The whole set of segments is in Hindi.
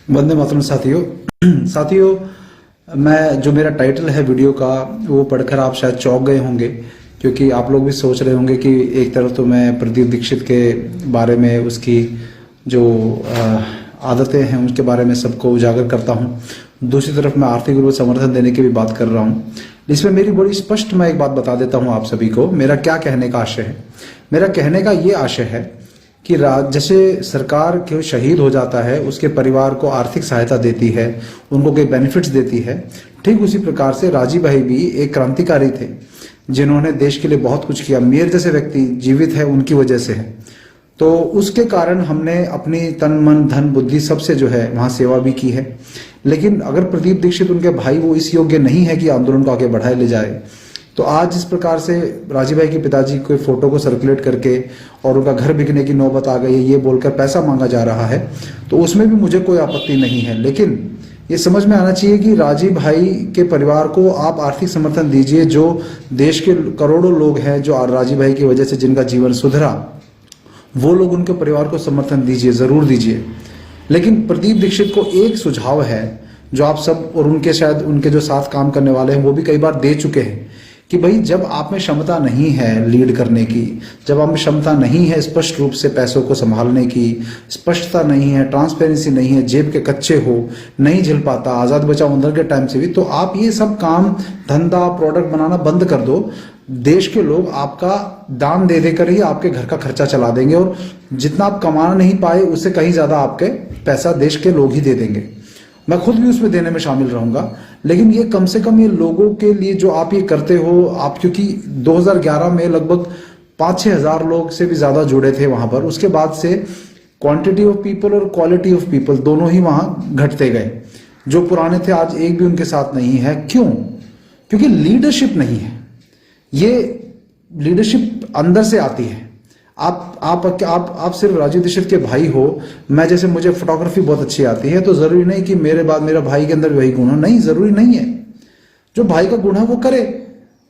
वंदे मातरम साथियों। साथियों, मैं जो मेरा टाइटल है वीडियो का वो पढ़कर आप शायद चौंक गए होंगे, क्योंकि आप लोग भी सोच रहे होंगे कि एक तरफ तो मैं प्रदीप दीक्षित के बारे में, उसकी जो आदतें हैं उसके बारे में सबको उजागर करता हूं, दूसरी तरफ मैं आर्थिक रूप से समर्थन देने की भी बात कर रहा हूं। इसमें मेरी बड़ी स्पष्ट मैं एक बात बता देता हूं आप सभी को, मेरा क्या कहने का आशय है। मेरा कहने का ये आशय है कि जैसे सरकार के शहीद हो जाता है उसके परिवार को आर्थिक सहायता देती है, उनको कोई बेनिफिट्स देती है, ठीक उसी प्रकार से राजीव भाई भी एक क्रांतिकारी थे जिन्होंने देश के लिए बहुत कुछ किया। मेरे जैसे व्यक्ति जीवित है उनकी वजह से है, तो उसके कारण हमने अपनी तन मन धन बुद्धि सबसे जो है वहां सेवा भी की है। लेकिन अगर प्रदीप दीक्षित उनके भाई वो इस योग्य नहीं है कि आंदोलन को आगे बढ़ाए ले जाए, तो आज इस प्रकार से राजीव भाई के पिताजी के फोटो को सर्कुलेट करके और उनका घर बिकने की नौबत आ गई है ये बोलकर पैसा मांगा जा रहा है, तो उसमें भी मुझे कोई आपत्ति नहीं है। लेकिन ये समझ में आना चाहिए कि राजीव भाई के परिवार को आप आर्थिक समर्थन दीजिए। जो देश के करोड़ों लोग हैं जो राजीव भाई की वजह से जिनका जीवन सुधरा, वो लोग उनके परिवार को समर्थन दीजिए, जरूर दीजिए। लेकिन प्रदीप दीक्षित को एक सुझाव है जो आप सब और उनके शायद उनके जो साथ काम करने वाले हैं वो भी कई बार दे चुके हैं, कि भाई जब आप में क्षमता नहीं है लीड करने की, जब आप में क्षमता नहीं है स्पष्ट रूप से पैसों को संभालने की, स्पष्टता नहीं है, ट्रांसपेरेंसी नहीं है, जेब के कच्चे हो, नहीं झेल पाता आजाद बचाओ आंदोलन के टाइम से भी, तो आप ये सब काम धंधा प्रोडक्ट बनाना बंद कर दो। देश के लोग आपका दान दे देकर ही आपके घर का खर्चा चला देंगे, और जितना आप कमा नहीं पाए उससे कहीं ज्यादा आपके पैसा देश के लोग ही दे देंगे। मैं खुद भी उसमें देने में शामिल रहूंगा, लेकिन ये कम से कम ये लोगों के लिए जो आप ये करते हो, आप क्योंकि 2011 में लगभग 5-6 हजार लोग से भी ज्यादा जुड़े थे वहां पर, उसके बाद से क्वांटिटी ऑफ पीपल और क्वालिटी ऑफ पीपल दोनों ही वहां घटते गए। जो पुराने थे आज एक भी उनके साथ नहीं है। क्यों? क्योंकि लीडरशिप नहीं है। ये लीडरशिप अंदर से आती है। आप सिर्फ राजीव दीक्षित के भाई हो, मैं जैसे मुझे फोटोग्राफी बहुत अच्छी आती है, तो जरूरी नहीं कि मेरे बाद मेरा भाई के अंदर वही गुण हो, नहीं, जरूरी नहीं है। जो भाई का गुण है वो करे।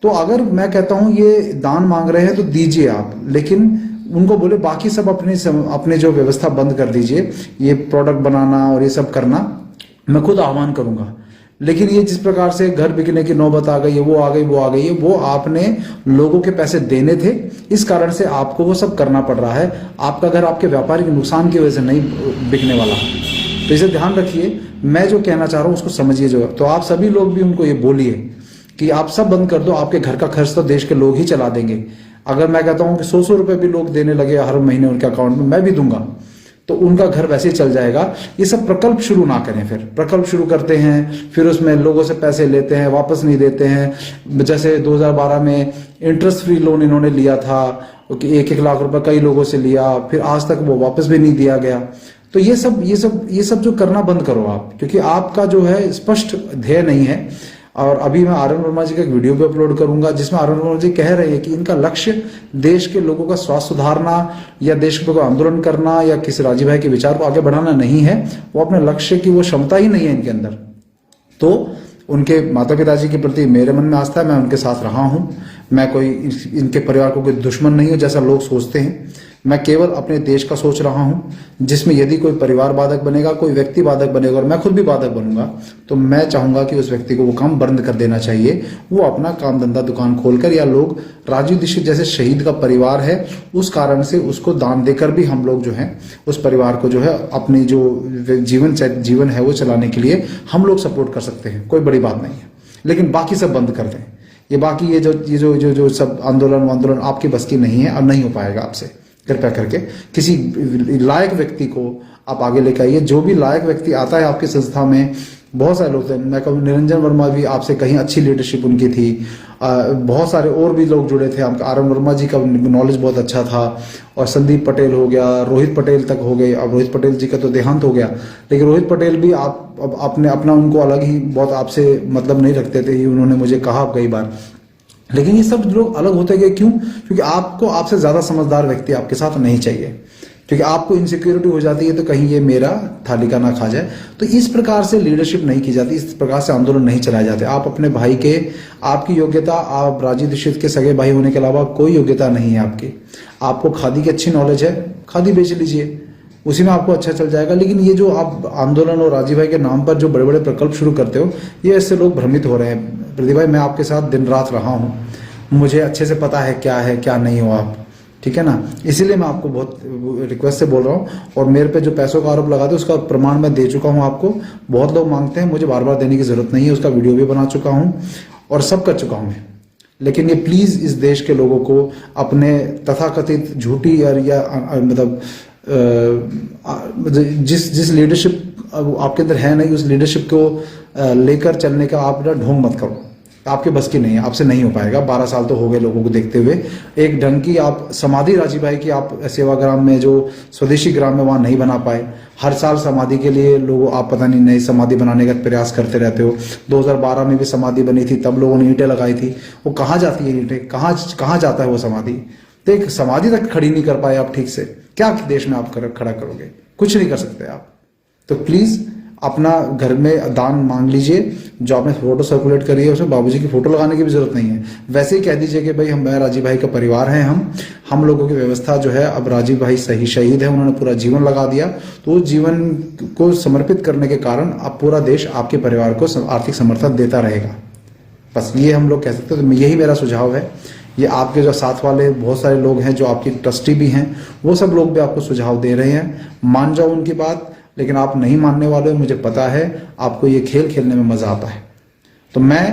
तो अगर मैं कहता हूं ये दान मांग रहे हैं तो दीजिए आप, लेकिन उनको बोले बाकी सब अपने जो व्यवस्था बंद कर दीजिए, ये प्रोडक्ट बनाना और ये सब करना मैं खुद आह्वान करूंगा। लेकिन ये जिस प्रकार से घर बिकने की नौबत आ गई है, वो आ गई, वो आ गई है, वो आपने लोगों के पैसे देने थे, इस कारण से आपको वो सब करना पड़ रहा है। आपका घर आपके व्यापारिक नुकसान की वजह से नहीं बिकने वाला, तो इसे ध्यान रखिए। मैं जो कहना चाह रहा हूं उसको समझिए। जो तो आप सभी लोग भी उनको ये बोलिए कि आप सब बंद कर दो, आपके घर का खर्च तो देश के लोग ही चला देंगे। अगर मैं कहता हूं कि 100-100 रुपए भी लोग देने लगे हर महीने उनके अकाउंट में, मैं भी दूंगा, तो उनका घर वैसे ही चल जाएगा। ये सब प्रकल्प शुरू ना करें। फिर प्रकल्प शुरू करते हैं, फिर उसमें लोगों से पैसे लेते हैं, वापस नहीं देते हैं। जैसे 2012 में इंटरेस्ट फ्री लोन इन्होंने लिया था, 1-1 लाख रुपए कई लोगों से लिया, फिर आज तक वो वापस भी नहीं दिया गया। तो ये सब जो करना बंद करो आप, क्योंकि आपका जो है स्पष्ट ध्येय नहीं है। और अभी मैं आर एन वर्मा जी का एक वीडियो भी अपलोड करूंगा जिसमें आर एन वर्मा जी कह रहे हैं कि इनका लक्ष्य देश के लोगों का स्वास्थ्य सुधारना या देश को आंदोलन करना या किसी राजीव भाई के विचार को आगे बढ़ाना नहीं है। वो अपने लक्ष्य की वो क्षमता ही नहीं है इनके अंदर। तो उनके माता पिताजी के प्रति मेरे मन में आस्था है, मैं उनके साथ रहा हूं। मैं कोई इनके परिवार को कोई दुश्मन नहीं हूं जैसा लोग सोचते हैं। मैं केवल अपने देश का सोच रहा हूं, जिसमें यदि कोई परिवार बाधक बनेगा, कोई व्यक्ति बाधक बनेगा और मैं खुद भी बाधक बनूंगा, तो मैं चाहूंगा कि उस व्यक्ति को वो काम बंद कर देना चाहिए। वो अपना काम धंधा दुकान खोलकर, या लोग राजीव दीक्षित जैसे शहीद का परिवार है उस कारण से उसको दान देकर भी हम लोग जो है उस परिवार को जो है अपनी जो जीवन है वो चलाने के लिए हम लोग सपोर्ट कर सकते हैं। कोई बड़ी बात नहीं है। लेकिन बाकी सब बंद कर दें। ये बाकी ये जो सब आंदोलन आपकी बस की नहीं है और नहीं हो पाएगा आपसे। कृपया करके किसी लायक व्यक्ति को आप आगे लेकर आइए। जो भी लायक व्यक्ति आता है आपकी संस्था में, बहुत सारे लोग थे, मैं कहूँ निरंजन वर्मा भी आपसे कहीं अच्छी लीडरशिप उनकी थी, बहुत सारे और भी लोग जुड़े थे। आर एन वर्मा जी का नॉलेज बहुत अच्छा था, और संदीप पटेल हो गया, रोहित पटेल तक हो गए। अब रोहित पटेल जी का तो देहांत हो गया, लेकिन रोहित पटेल भी आप आपने अपना उनको अलग ही बहुत आपसे मतलब नहीं रखते थे, उन्होंने मुझे कहा कई बार। लेकिन ये सब लोग अलग होते गए। क्यों? क्योंकि आपको आपसे ज्यादा समझदार व्यक्ति आपके साथ नहीं चाहिए, क्योंकि आपको इनसिक्योरिटी हो जाती है तो कहीं ये मेरा थाली का ना खा जाए। तो इस प्रकार से लीडरशिप नहीं की जाती, इस प्रकार से आंदोलन नहीं चलाए जाते। आप अपने भाई के, आपकी योग्यता, आप राजीव दीक्षित के सगे भाई होने के अलावा कोई योग्यता नहीं है आपकी। आपको खादी की अच्छी नॉलेज है, खादी बेच लीजिए, उसी में आपको अच्छा चल जाएगा। लेकिन ये जो आप आंदोलन और राजीव भाई के नाम पर जो बड़े बड़े प्रकल्प शुरू करते हो, ये इससे लोग भ्रमित हो रहे हैं। प्रदीप भाई, मैं आपके साथ दिन रात रहा हूँ, मुझे अच्छे से पता है क्या नहीं हो आप, ठीक है ना। इसीलिए मैं आपको बहुत रिक्वेस्ट से बोल रहा हूँ। और मेरे पे जो पैसों का आरोप लगाते उसका प्रमाण मैं दे चुका हूँ आपको। बहुत लोग मांगते हैं, मुझे बार बार देने की जरूरत नहीं है, उसका वीडियो भी बना चुका हूँ और सब कर चुका हूँ मैं। लेकिन ये प्लीज इस देश के लोगों को अपने तथाकथित झूठी और या मतलब जिस लीडरशिप आपके अंदर है नहीं, उस लीडरशिप को लेकर चलने का आप ढोंग मत करो। आपके बस की नहीं है, आपसे नहीं हो पाएगा। 12 साल तो हो गए लोगों को देखते हुए। एक ढंग की आप समाधि राजीव भाई की आप सेवाग्राम में जो स्वदेशी ग्राम में वहां नहीं बना पाए। हर साल समाधि के लिए लोगों आप पता नहीं नई समाधि बनाने का प्रयास करते रहते हो। 2012 में भी समाधि बनी थी, तब लोगों ने ईंटें लगाई थी। वो कहाँ जाती है ईंटें, कहाँ जाता है वो समाधि? तो एक समाधि तक खड़ी नहीं कर पाए आप ठीक से, क्या देश में आप खड़ा करोगे? कुछ नहीं कर सकते आप। तो प्लीज अपना घर में दान मांग लीजिए। जो आपने फोटो सर्कुलेट करी है उसमें बाबूजी की फोटो लगाने की भी जरूरत नहीं है। वैसे ही कह दीजिए कि भाई मैं राजीव भाई का परिवार है, हम लोगों की व्यवस्था जो है, अब राजीव भाई सही शहीद है, उन्होंने पूरा जीवन लगा दिया, तो उस जीवन को समर्पित करने के कारण अब पूरा देश आपके परिवार को आर्थिक समर्थन देता रहेगा। बस ये हम लोग कह सकते हैं। तो यही मेरा सुझाव है। ये आपके जो साथ वाले बहुत सारे लोग हैं जो आपकी ट्रस्टी भी हैं, वो सब लोग भी आपको सुझाव दे रहे हैं। मान जाओ उनकी बात, लेकिन आप नहीं मानने वाले हो, मुझे पता है। आपको ये खेल खेलने में मजा आता है। तो मैं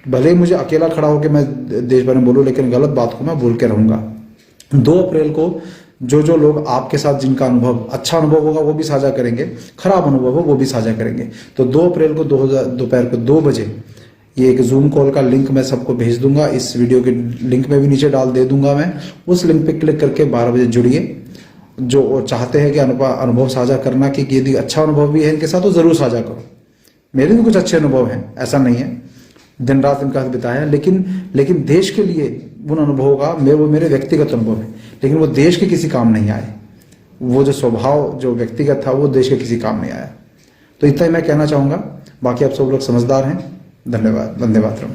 भले ही मुझे अकेला खड़ा होकर मैं देश भर में बोलूं, लेकिन गलत बात को मैं बोल के रहूंगा। 2 अप्रैल को जो लोग आपके साथ जिनका अनुभव अच्छा अनुभव होगा वो भी साझा करेंगे, खराब अनुभव हो वो भी साझा करेंगे। तो 2 अप्रैल को दोपहर को 2 बजे ये एक जूम कॉल का लिंक मैं सबको भेज दूंगा। इस वीडियो के लिंक में भी नीचे डाल दे दूंगा मैं। उस लिंक पे क्लिक करके 12 बजे जुड़िए। जो चाहते हैं कि अनुभव साझा करना, कि यदि अच्छा अनुभव भी है इनके साथ तो जरूर साझा करो। मेरे भी कुछ अच्छे अनुभव हैं, ऐसा नहीं है, दिन रात इनका साथ बिताया, लेकिन देश के लिए उन अनुभवों का वो मेरे व्यक्तिगत अनुभव है, लेकिन वो देश के किसी काम नहीं आए। वो जो स्वभाव जो व्यक्तिगत था वो देश के किसी काम नहीं आया। तो इतना ही मैं कहना चाहूंगा। बाकी आप सब लोग समझदार हैं। धन्यवाद। वंदे मातरम।